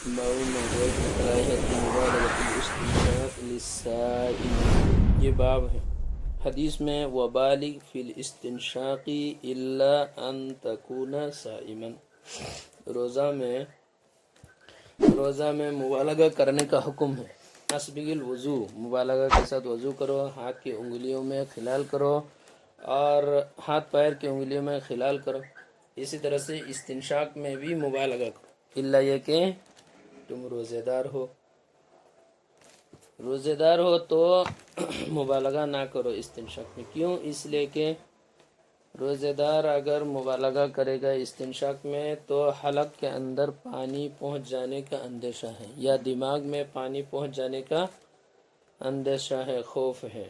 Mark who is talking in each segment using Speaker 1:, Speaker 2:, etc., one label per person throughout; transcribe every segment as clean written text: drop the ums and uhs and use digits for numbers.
Speaker 1: معلوم ہو کراہت مبالغۃ الاستنشاق للصائم، یہ باب ہے۔ حدیث میں وبالغ فی الاستنشاق الا ان تکون صائما، روزہ میں مبالغہ کرنے کا حکم ہے۔ اسبغ الوضو، مبالغہ کے ساتھ وضو کرو، ہاتھ کی انگلیوں میں خلال کرو اور ہاتھ پیر کی انگلیوں میں خلال کرو۔ اسی طرح سے استنشاق میں بھی مبالغہ کرو، الا یہ کہ تم روزے دار ہو تو مبالغہ نہ کرو استنشاق میں۔ کیوں؟ اس لیے کہ روزے دار اگر مبالغہ کرے گا استنشاق میں تو حلق کے اندر پانی پہنچ جانے کا اندیشہ ہے، یا دماغ میں پانی پہنچ جانے کا اندیشہ ہے، خوف ہے۔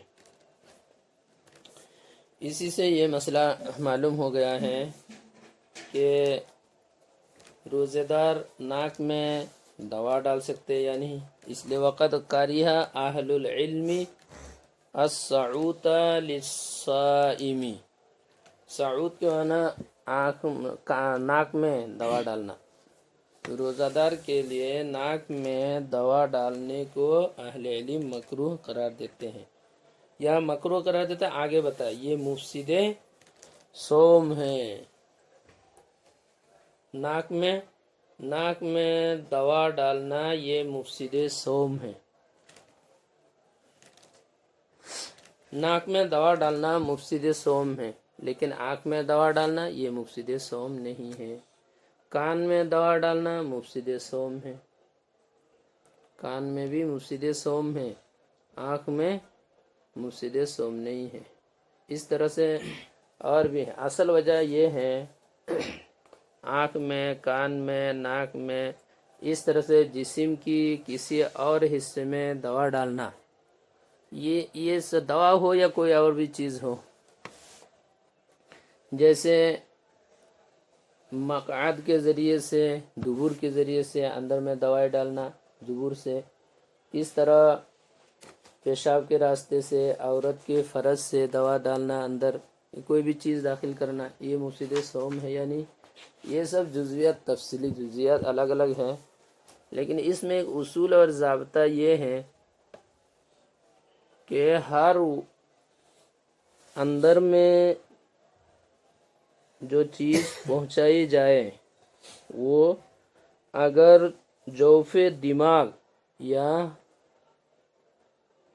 Speaker 1: اسی سے یہ مسئلہ معلوم ہو گیا ہے کہ روزے دار ناک میں دوا ڈال سکتے یا نہیں۔ اس لیے وقت کاریہ اہل العلم الصعوط للصائم، صعود کے معنی ناک میں دوا ڈالنا، روزہ دار کے لیے ناک میں دوا ڈالنے کو اہل علم مکروہ قرار دیتے ہیں، یا مکروہ قرار دیتے ہیں۔ آگے بتائے یہ مفسد صوم ہے۔ ناک میں دوا ڈالنا یہ مفسد صوم ہے۔ ناک میں دوا ڈالنا مفسد صوم ہے، لیکن آنکھ میں دوا ڈالنا یہ مفسد صوم نہیں ہے۔ کان میں دوا ڈالنا مفسد صوم ہے، کان میں بھی مفسد صوم ہے، آنکھ میں مفسد صوم نہیں ہے۔ اس طرح سے اور بھی ہے۔ اصل وجہ یہ ہے آنکھ میں، کان میں، ناک میں، اس طرح سے جسم کی کسی اور حصے میں دوا ڈالنا، یہ دوا ہو یا کوئی اور بھی چیز ہو، جیسے مقعد کے ذریعے سے، دبر کے ذریعے سے اندر میں دوائی ڈالنا دبر سے، اس طرح پیشاب کے راستے سے، عورت کے فرج سے دوا ڈالنا اندر، کوئی بھی چیز داخل کرنا، یہ مفسد صوم ہے یا نہیں؟ یہ سب جزویات، تفصیلی جزویات الگ الگ ہیں، لیکن اس میں ایک اصول اور ضابطہ یہ ہے کہ ہر اندر میں جو چیز پہنچائی جائے وہ اگر جوف دماغ یا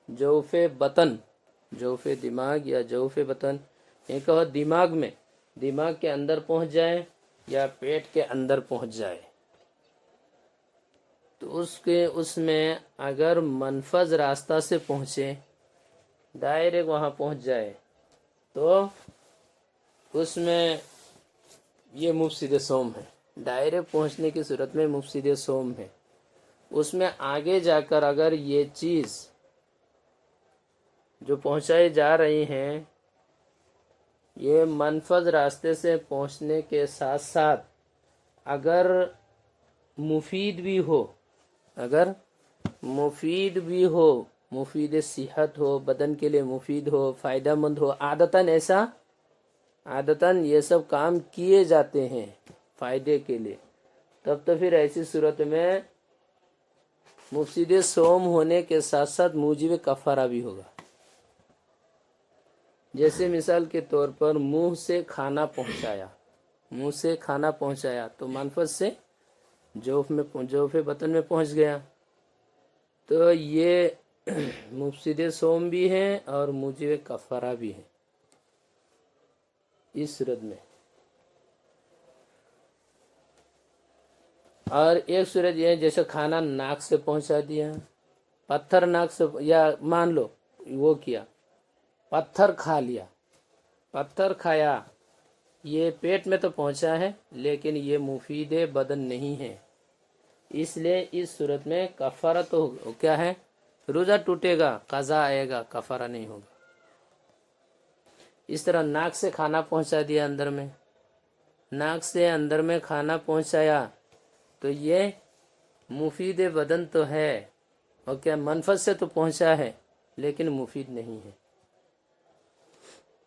Speaker 1: جوف بطن، جوف دماغ یا جوف بطن، یہ کہو دماغ کے اندر پہنچ جائے یا پیٹ کے اندر پہنچ جائے، تو اس میں اگر منفذ راستہ سے پہنچے، ڈائریکٹ وہاں پہنچ جائے، تو اس میں یہ مفسد صوم ہے۔ ڈائریکٹ پہنچنے کی صورت میں مفسد صوم ہے۔ اس میں آگے جا کر اگر یہ چیز جو پہنچائی جا رہی ہیں یہ منفذ راستے سے پہنچنے کے ساتھ ساتھ اگر مفید بھی ہو، مفید صحت ہو، بدن کے لیے مفید ہو، فائدہ مند ہو، عادتاً یہ سب کام کیے جاتے ہیں فائدے کے لیے، تب تو پھر ایسی صورت میں مفسد صوم ہونے کے ساتھ ساتھ موجب کفارہ بھی ہوگا۔ جیسے مثال کے طور پر منہ سے کھانا پہنچایا تو منفذ سے جوف بطن میں پہنچ گیا، تو یہ مفسد صوم بھی ہے اور موجب کفارہ بھی ہے اس صورت میں۔ اور ایک صورت یہ ہے جیسے کھانا ناک سے پہنچا دیا، پتھر ناک سے، یا مان لو وہ کیا، پتھر کھایا، یہ پیٹ میں تو پہنچا ہے لیکن یہ مفید بدن نہیں ہے، اس لیے اس صورت میں کفارہ تو کیا ہے، روزہ ٹوٹے گا، قضا آئے گا، کفارہ نہیں ہوگا۔ اس طرح ناک سے کھانا پہنچا دیا اندر میں، ناک سے اندر میں کھانا پہنچایا تو یہ مفید بدن تو ہے، اور کیا منفذ سے تو پہنچا ہے لیکن مفید نہیں ہے،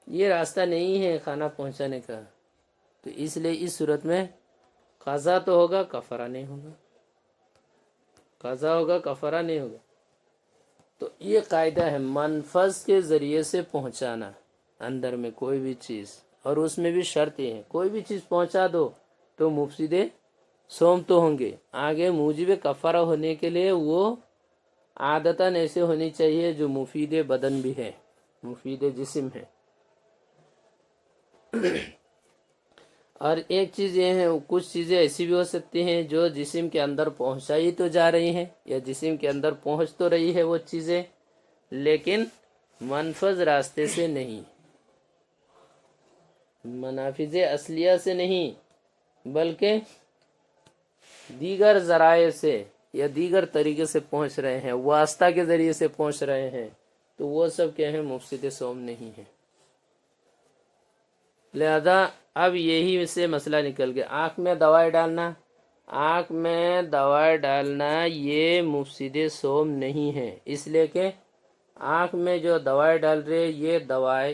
Speaker 1: یہ راستہ نہیں ہے کھانا پہنچانے کا، تو اس لیے اس صورت میں قضا تو ہوگا، کفارہ نہیں ہوگا۔ قضا ہوگا، کفارہ نہیں ہوگا۔ تو یہ قاعدہ ہے منفذ کے ذریعے سے پہنچانا اندر میں کوئی بھی چیز، اور اس میں بھی شرط یہ ہے کوئی بھی چیز پہنچا دو تو مفسد صوم تو ہوں گے، آگے موجب کفارہ ہونے کے لیے وہ عادتاً ایسے ہونی چاہیے جو مفید بدن بھی ہے، مفید جسم ہے۔ اور ایک چیز یہ ہے کچھ چیزیں ایسی بھی ہو سکتی ہیں جو جسم کے اندر پہنچائی تو جا رہی ہیں یا جسم کے اندر پہنچ تو رہی ہے وہ چیزیں، لیکن منفذ راستے سے نہیں، منافذ اصلیہ سے نہیں، بلکہ دیگر ذرائع سے یا دیگر طریقے سے پہنچ رہے ہیں، واسطہ کے ذریعے سے پہنچ رہے ہیں، تو وہ سب کیا ہے مفسد صوم نہیں ہے۔ لہذا اب یہی سے مسئلہ نکل گیا، آنکھ میں دوائی ڈالنا، آنکھ میں دوائی ڈالنا یہ مفسد صوم نہیں ہے، اس لیے کہ آنکھ میں جو دوائی ڈال رہے یہ دوائی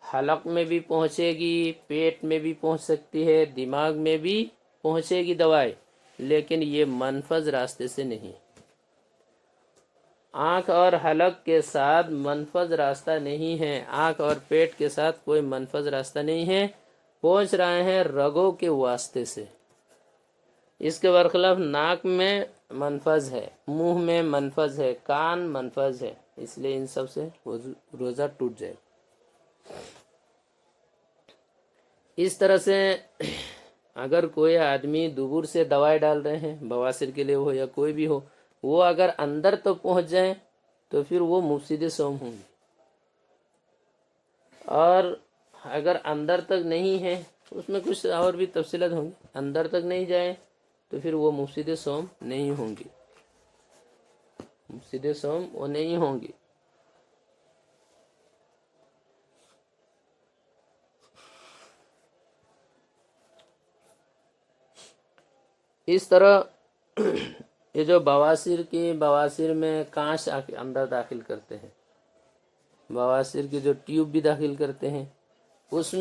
Speaker 1: حلق میں بھی پہنچے گی، پیٹ میں بھی پہنچ سکتی ہے، دماغ میں بھی پہنچے گی دوائی، لیکن یہ منفذ راستے سے نہیں۔ آنکھ اور حلق کے ساتھ منفذ راستہ نہیں ہے، آنکھ اور پیٹ کے ساتھ کوئی منفذ راستہ نہیں ہے، پہنچ رہے ہیں رگوں کے واسطے سے۔ اس کے برخلاف ناک میں منفذ ہے، منہ میں منفذ ہے، کان منفذ ہے، اس لیے ان سب سے روزہ ٹوٹ جائے۔ اس طرح سے اگر کوئی آدمی دبر سے دوائی ڈال رہے ہیں بواسیر کے لیے ہو یا کوئی بھی ہو، وہ اگر اندر تو پہنچ جائیں تو پھر وہ مفسد صوم ہوں گے، اور اگر اندر تک نہیں ہے اس میں کچھ اور بھی تفصیلات ہوں گی، اندر تک نہیں جائیں تو پھر وہ مفسد صوم نہیں ہوں گی، مفسد صوم وہ نہیں ہوں گی۔ اس طرح یہ جو بواسیر میں کانچ اندر داخل کرتے ہیں، بواسیر کی جو ٹیوب بھی داخل کرتے ہیں، اس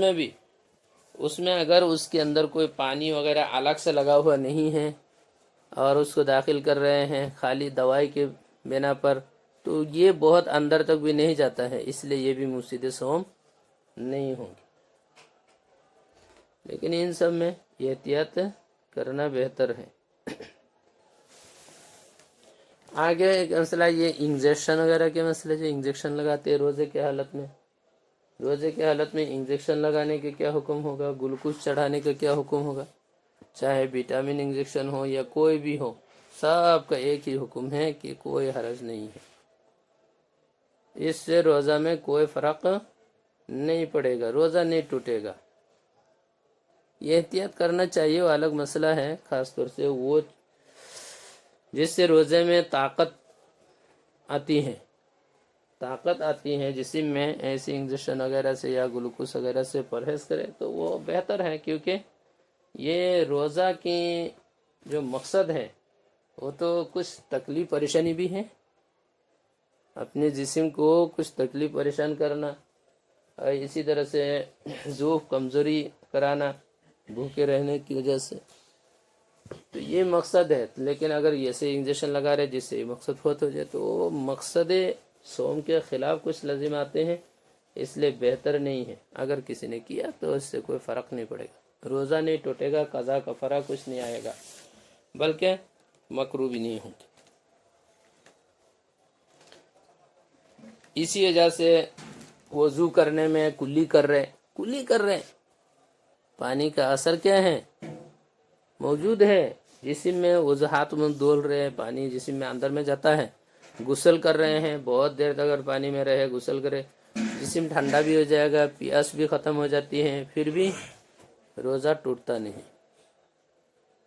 Speaker 1: میں اگر اس کے اندر کوئی پانی وغیرہ الگ سے لگا ہوا نہیں ہے اور اس کو داخل کر رہے ہیں خالی دوائی کے بنا پر، تو یہ بہت اندر تک بھی نہیں جاتا ہے، اس لیے یہ بھی مفسد صوم نہیں ہوں گے۔ لیکن ان سب میں احتیاط کرنا بہتر ہے۔ آگے ایک مسئلہ یہ انجیکشن وغیرہ کے مسئلے، جو انجیکشن لگاتے ہیں روزے کے حالت میں، روزے کے حالت میں انجیکشن لگانے کے کیا حکم ہوگا، گلوکوز چڑھانے کا کیا حکم ہوگا، چاہے وٹامن انجیکشن ہو یا کوئی بھی ہو، سب کا ایک ہی حکم ہے کہ کوئی حرج نہیں ہے، اس سے روزہ میں کوئی فرق نہیں پڑے گا، روزہ نہیں ٹوٹے گا۔ یہ احتیاط کرنا چاہیے، وہ الگ مسئلہ ہے، خاص طور سے وہ جس سے روزے میں طاقت آتی ہے جسم میں، ایسی انجیکشن وغیرہ سے یا گلوکوز وغیرہ سے پرہیز کرے تو وہ بہتر ہے، کیونکہ یہ روزہ کی جو مقصد ہے وہ تو کچھ تکلیف پریشانی بھی ہے، اپنے جسم کو کچھ تکلیف پریشان کرنا، اور اسی طرح سے ضعف کمزوری کرانا بھوکے رہنے کی وجہ سے، تو یہ مقصد ہے۔ لیکن اگر ایسے انجیکشن لگا رہے جس سے یہ مقصد فوت ہو جائے تو وہ مقصد صوم کے خلاف کچھ لازم آتے ہیں، اس لیے بہتر نہیں ہے۔ اگر کسی نے کیا تو اس سے کوئی فرق نہیں پڑے گا، روزہ نہیں ٹوٹے گا، قضا کفارہ کچھ نہیں آئے گا، بلکہ مکروہ بھی نہیں ہوگی۔ اسی وجہ سے وضو کرنے میں کلی کر رہے، پانی کا اثر کیا ہے، موجود ہے جسم میں، وضو ہاتھ میں دھول رہے ہیں، پانی جسم میں اندر میں جاتا ہے، غسل کر رہے ہیں، بہت دیر تک اگر پانی میں رہے غسل کرے، جسم ٹھنڈا بھی ہو جائے گا، پیاس بھی ختم ہو جاتی ہے، پھر بھی روزہ ٹوٹتا نہیں۔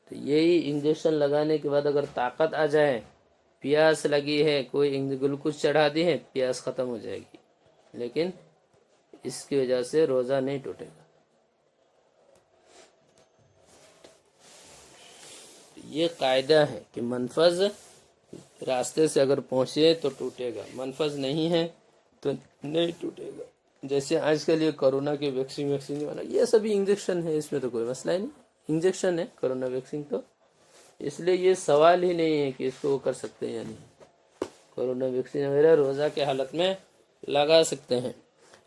Speaker 1: تو یہی انجیکشن لگانے کے بعد اگر طاقت آ جائے، پیاس لگی ہے، کوئی گلوکوز چڑھا دی ہے، پیاس ختم ہو جائے گی، لیکن اس کی وجہ سے روزہ نہیں ٹوٹے گا۔ یہ قاعدہ ہے کہ منفذ راستے سے اگر پہنچے تو ٹوٹے گا، منفذ نہیں ہے تو نہیں ٹوٹے گا۔ جیسے آج کل یہ کرونا کی ویکسین والا، یہ سبھی انجیکشن ہے، اس میں تو کوئی مسئلہ ہی نہیں، انجیکشن ہے کرونا ویکسین، تو اس لیے یہ سوال ہی نہیں ہے کہ اس کو وہ کر سکتے ہیں یا نہیں. کورونا ویکسین وغیرہ روزہ کے حالت میں لگا سکتے ہیں.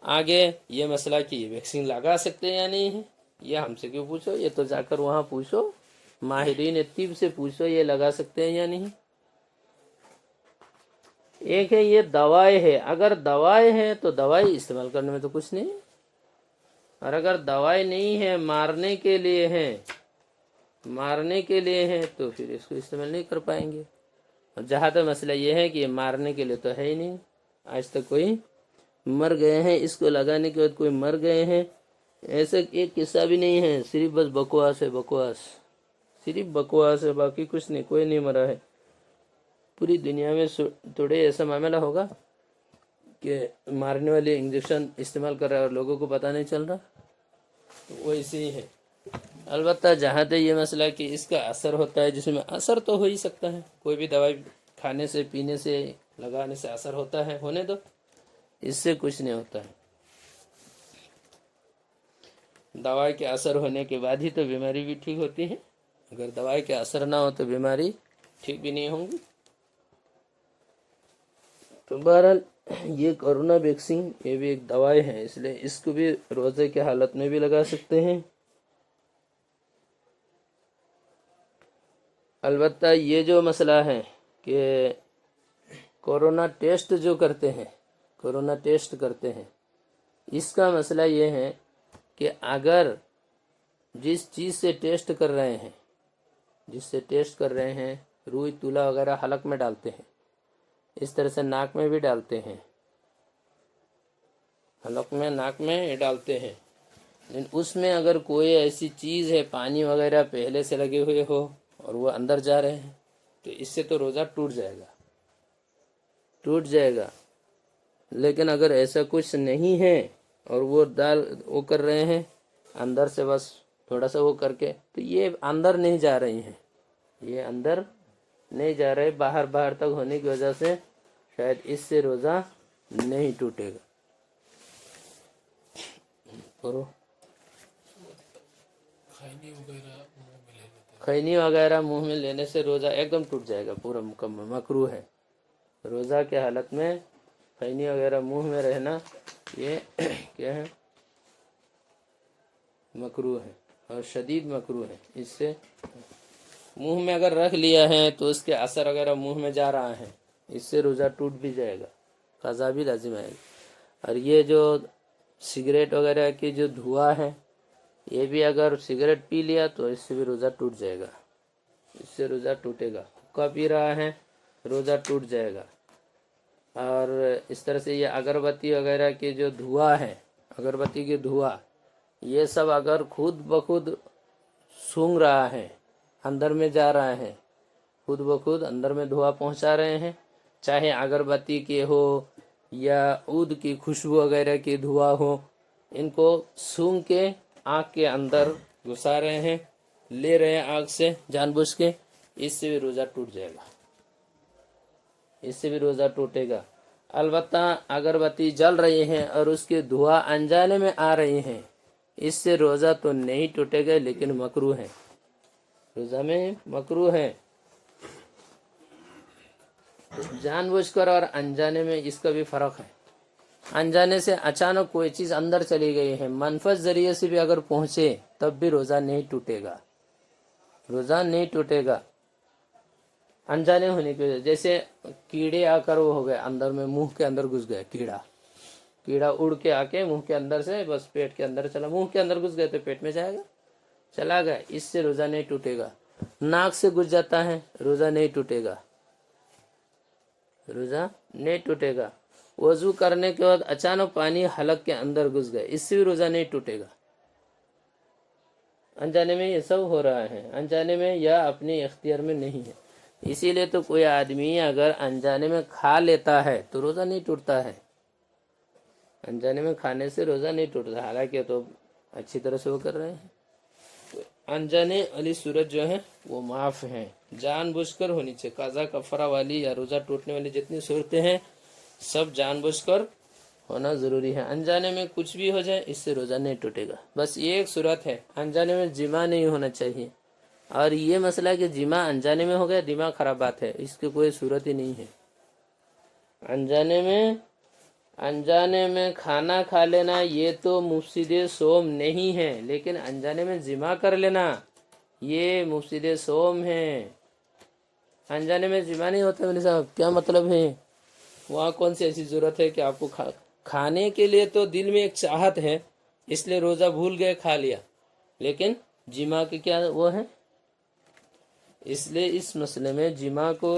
Speaker 1: آگے یہ مسئلہ کہ یہ ویکسین لگا سکتے ہیں یا نہیں ہے، یہ ہم سے کیوں پوچھو، یہ تو جا کر وہاں پوچھو، ماہرین طب سے پوچھو یہ لگا سکتے ہیں یا نہیں. ایک ہے یہ دوائیں ہے، اگر دوائیں ہیں تو دوائی استعمال کرنے میں تو کچھ نہیں، اور اگر دوائی نہیں ہے مارنے کے لیے ہیں تو پھر اس کو استعمال نہیں کر پائیں گے. اور جہاں تک مسئلہ یہ ہے کہ یہ مارنے کے لیے تو ہے ہی نہیں، آج تک کوئی مر گئے ہیں اس کو لگانے کے بعد، کوئی مر گئے ہیں ایسا ایک قصہ بھی نہیں ہے. صرف بس بکواس ہے، صرف بکواس ہے، باقی کچھ نہیں، کوئی نہیں مرا ہے. پوری دنیا میں تھوڑے ایسا معاملہ ہوگا کہ مارنے والے انجیکشن استعمال کر رہا ہے اور لوگوں کو پتہ نہیں چل رہا، وہ ایسے ہی ہے. البتہ جہاں تک یہ مسئلہ کہ اس کا اثر ہوتا ہے، جس میں اثر تو ہو ہی سکتا ہے، کوئی بھی دوائی کھانے سے، پینے سے، لگانے سے اثر ہوتا ہے، ہونے دو، اس سے کچھ نہیں ہوتا ہے. دوائی کے اثر ہونے کے بعد ہی تو بیماری بھی ٹھیک ہوتی ہے، اگر دوائی کے اثر نہ ہو تو بیماری ٹھیک بھی نہیں ہوں گی. تو بہرحال یہ کورونا ویکسین یہ بھی ایک دوائی ہے، اس لیے اس کو بھی روزے کے حالت میں بھی لگا سکتے ہیں. البتہ یہ جو مسئلہ ہے کہ کورونا ٹیسٹ جو کرتے ہیں، اس کا مسئلہ یہ ہے کہ اگر جس چیز سے ٹیسٹ کر رہے ہیں روئی تولا وغیرہ حلق میں ڈالتے ہیں، اس طرح سے ناک میں بھی ڈالتے ہیں، حلق میں، ناک میں ڈالتے ہیں، لیکن اس میں اگر کوئی ایسی چیز ہے، پانی وغیرہ پہلے سے لگے ہوئے ہو اور وہ اندر جا رہے ہیں تو اس سے تو روزہ ٹوٹ جائے گا. لیکن اگر ایسا کچھ نہیں ہے اور وہ کر رہے ہیں اندر سے، بس تھوڑا سا وہ کر کے، تو یہ اندر نہیں جا رہی ہیں، باہر تک ہونے کی وجہ سے شاید اس سے روزہ نہیں ٹوٹے گا. خینی وغیرہ منہ میں لینے سے روزہ ایک دم ٹوٹ جائے گا، پورا مکمل مکروہ ہے. روزہ کے حالت میں خینی وغیرہ منہ میں رہنا یہ کیا ہے، مکروہ ہے، اور شدید مکروہ ہے. اس سے منہ میں اگر رکھ لیا ہے تو اس کے اثر وغیرہ منہ میں جا رہا ہے، اس سے روزہ ٹوٹ بھی جائے گا، قضا بھی لازم آئے گا. اور یہ جو سگریٹ وغیرہ کی جو دھواں ہے، یہ بھی اگر سگریٹ پی لیا تو اس سے بھی روزہ ٹوٹ جائے گا، اس سے روزہ ٹوٹے گا. حقہ پی رہا ہے روزہ ٹوٹ جائے گا. اور اس طرح سے یہ اگربتی وغیرہ کی جو دھواں ہے، اگربتی کی دھواں، یہ سب اگر خود بخود سونگھ رہا ہے، اندر میں جا رہا ہے، خود بخود اندر میں دھواں پہنچا رہے ہیں، چاہے اگربتی کے ہو یا عود کی خوشبو وغیرہ کی دھواں ہو، ان کو سونگھ کے آنکھ کے اندر گھسا رہے ہیں، لے رہے ہیں آنکھ سے جان بوجھ کے، اس سے بھی روزہ ٹوٹ جائے گا، اس سے بھی روزہ ٹوٹے گا. البتہ اگربتی جل رہی ہے اور اس کی دھواں انجانے میں آ رہی ہیں، اس سے روزہ تو نہیں ٹوٹے گا، لیکن مکروہ ہے، روزہ میں مکروہ ہے. جان بوجھ کر اور انجانے میں اس کا بھی فرق ہے. انجانے سے اچانک کوئی چیز اندر چلی گئی ہے، منفذ ذریعے سے بھی اگر پہنچے تب بھی روزہ نہیں ٹوٹے گا، انجانے ہونے کی وجہ. جیسے کیڑے آ کر وہ ہو گئے اندر میں، منہ کے اندر گھس گئے، کیڑا اڑ کے آ کے منہ کے اندر سے بس پیٹ کے اندر چلا، منہ کے اندر گھس گئے تو پیٹ میں جائے گا، چلا گیا، اس سے روزہ نہیں ٹوٹے گا. ناک سے گھس جاتا ہے، روزہ نہیں ٹوٹے گا. وضو کرنے کے بعد اچانک پانی حلق کے اندر گھس گئے، اس سے بھی روزہ نہیں ٹوٹے گا. انجانے میں یہ سب ہو رہا ہے، انجانے میں یا اپنے اختیار میں نہیں ہے. اسی لیے تو کوئی آدمی اگر انجانے میں کھا لیتا ہے تو روزہ نہیں ٹوٹتا ہے، انجانے میں کھانے سے روزہ نہیں ٹوٹتا، حالانکہ تو اچھی طرح سے وہ کر رہے ہیں. انجانے والی صورت جو ہے وہ معاف ہے، جان بوجھ کر ہونی چاہیے. قضا کفارہ والی یا روزہ ٹوٹنے والی جتنی صورتیں ہیں سب جان بوجھ کر ہونا ضروری ہے. انجانے میں کچھ بھی ہو جائے اس سے روزہ نہیں ٹوٹے گا. بس یہ ایک صورت ہے، انجانے میں جماع نہیں ہونا چاہیے، اور یہ مسئلہ کہ جمع انجانے میں ہو گیا، دماغ خراب بات ہے، اس کی کوئی صورت ہی نہیں ہے۔ انجانے میں کھانا کھا لینا یہ تو مفسد صوم نہیں ہے، لیکن انجانے میں جمع کر لینا یہ مفسد صوم ہے۔ انجانے میں جمع نہیں ہوتا میرے صاحب، کیا مطلب ہے؟ وہاں کون سی ایسی ضرورت ہے کہ آپ کو کھانے کے لیے تو دل میں ایک چاہت ہے، اس لیے روزہ بھول گئے کھا لیا، لیکن جمع کے کیا وہ ہے؟ اس لیے اس مسئلے میں جمع کو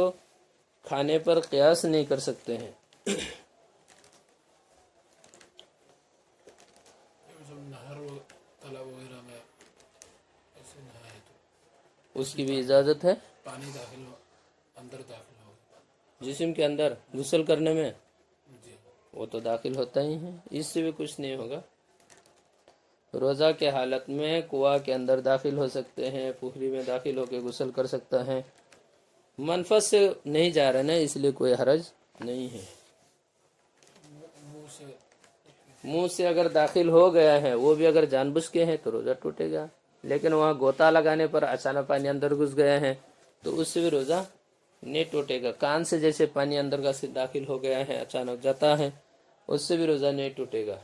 Speaker 1: کھانے پر قیاس نہیں کر سکتے ہیں۔ اس کی بھی اجازت ہے،
Speaker 2: پانی اندر داخل ہو
Speaker 1: جسم کے اندر غسل کرنے میں وہ تو داخل ہوتا ہی ہے، اس سے بھی کچھ نہیں ہوگا۔ روزہ کے حالت میں کنواں کے اندر داخل ہو سکتے ہیں، پوکھری میں داخل ہو کے غسل کر سکتا ہے، منفذ سے نہیں جا رہے نا، اس لیے کوئی حرج نہیں ہے۔ منہ سے اگر داخل ہو گیا ہے، وہ بھی اگر جان بوجھ کے ہے تو روزہ ٹوٹے گا، لیکن وہاں گوتا لگانے پر اچانک پانی اندر گھس گیا ہے تو اس سے بھی روزہ نہیں ٹوٹے گا۔ کان سے جیسے پانی اندر کا داخل ہو گیا ہے، اچانک جاتا ہے، اس سے بھی روزہ نہیں ٹوٹے گا۔